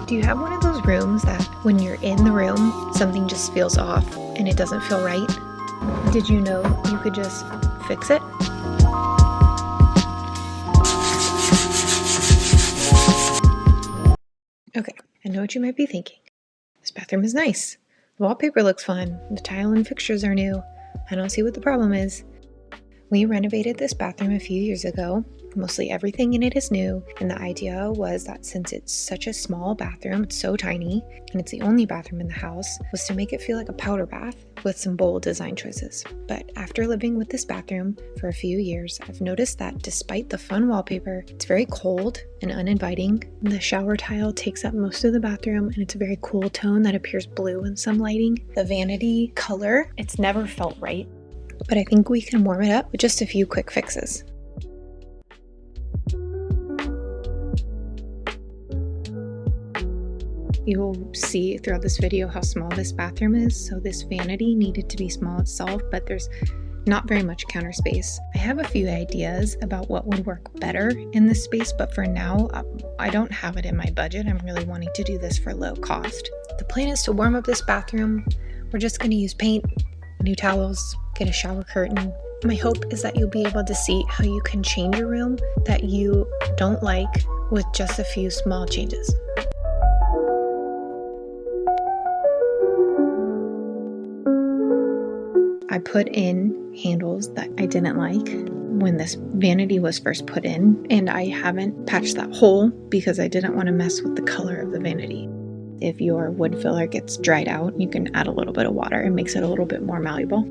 Do you have one of those rooms that when you're in the room, something just feels off and it doesn't feel right? Did you know you could just fix it? Okay, I know what you might be thinking. This bathroom is nice. The wallpaper looks fun. The tile and fixtures are new. I don't see what the problem is. We renovated this bathroom a few years ago. Mostly everything in it is new, and the idea was that since it's such a small bathroom, it's so tiny, and it's the only bathroom in the house, was to make it feel like a powder bath with some bold design choices. But after living with this bathroom for a few years, I've noticed that despite the fun wallpaper, it's very cold and uninviting. The shower tile takes up most of the bathroom, and it's a very cool tone that appears blue in some lighting. The vanity color, it's never felt right, but I think we can warm it up with just a few quick fixes. You'll see throughout this video how small this bathroom is, so this vanity needed to be small itself, but there's not very much counter space. I have a few ideas about what would work better in this space, but for now, I don't have it in my budget. I'm really wanting to do this for low cost. The plan is to warm up this bathroom. We're just going to use paint, new towels, get a shower curtain. My hope is that you'll be able to see how you can change a room that you don't like with just a few small changes. I put in handles that I didn't like when this vanity was first put in, and I haven't patched that hole because I didn't want to mess with the color of the vanity. If your wood filler gets dried out, you can add a little bit of water. It makes it a little bit more malleable.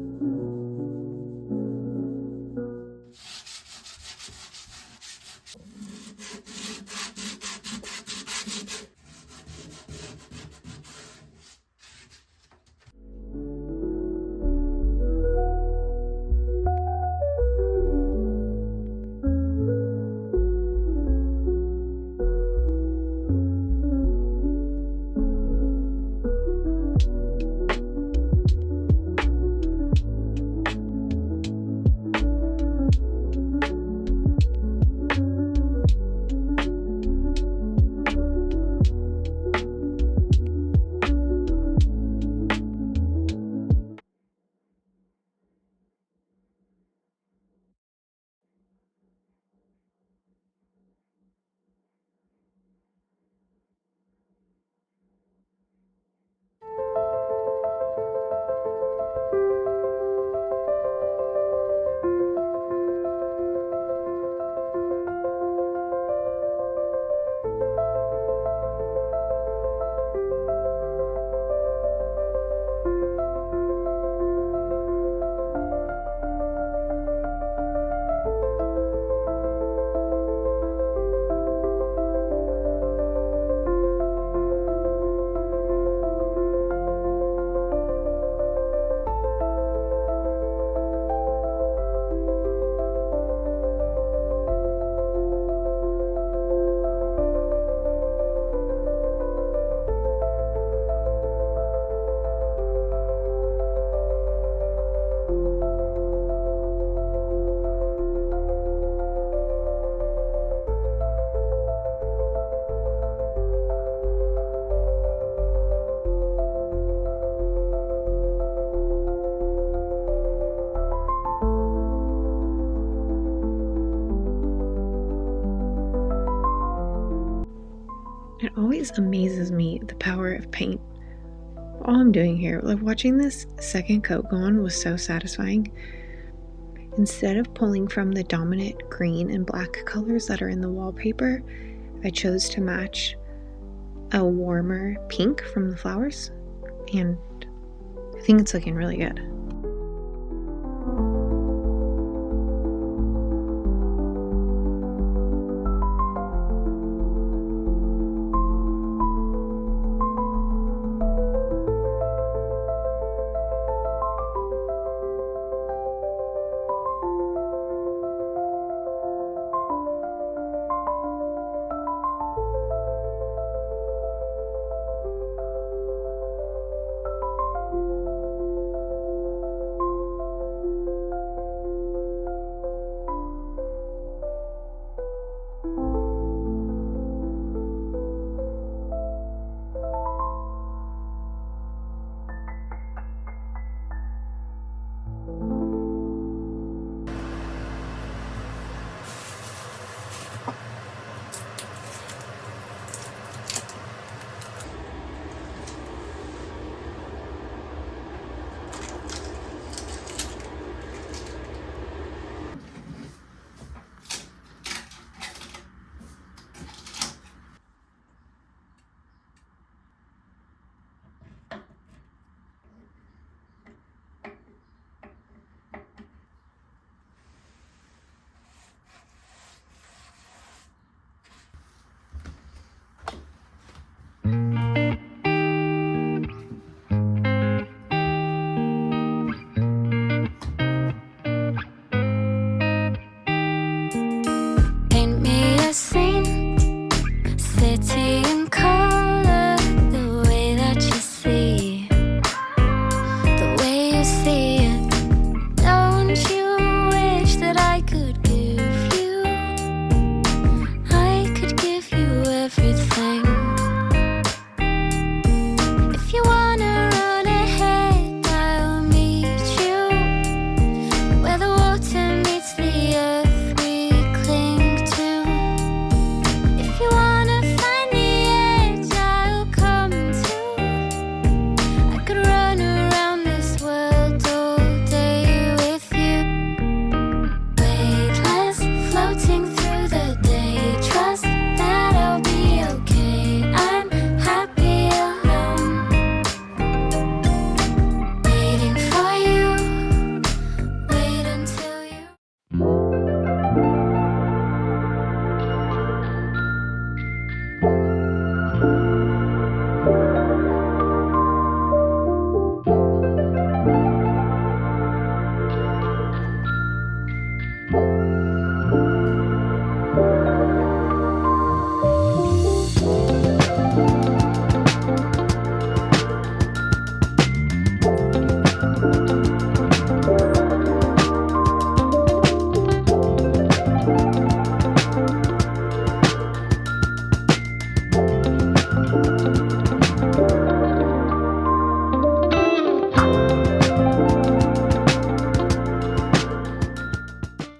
It always amazes me the power of paint. All I'm doing here, like watching this second coat go on was so satisfying. Instead of pulling from the dominant green and black colors that are in the wallpaper, I chose to match a warmer pink from the flowers, and I think it's looking really good.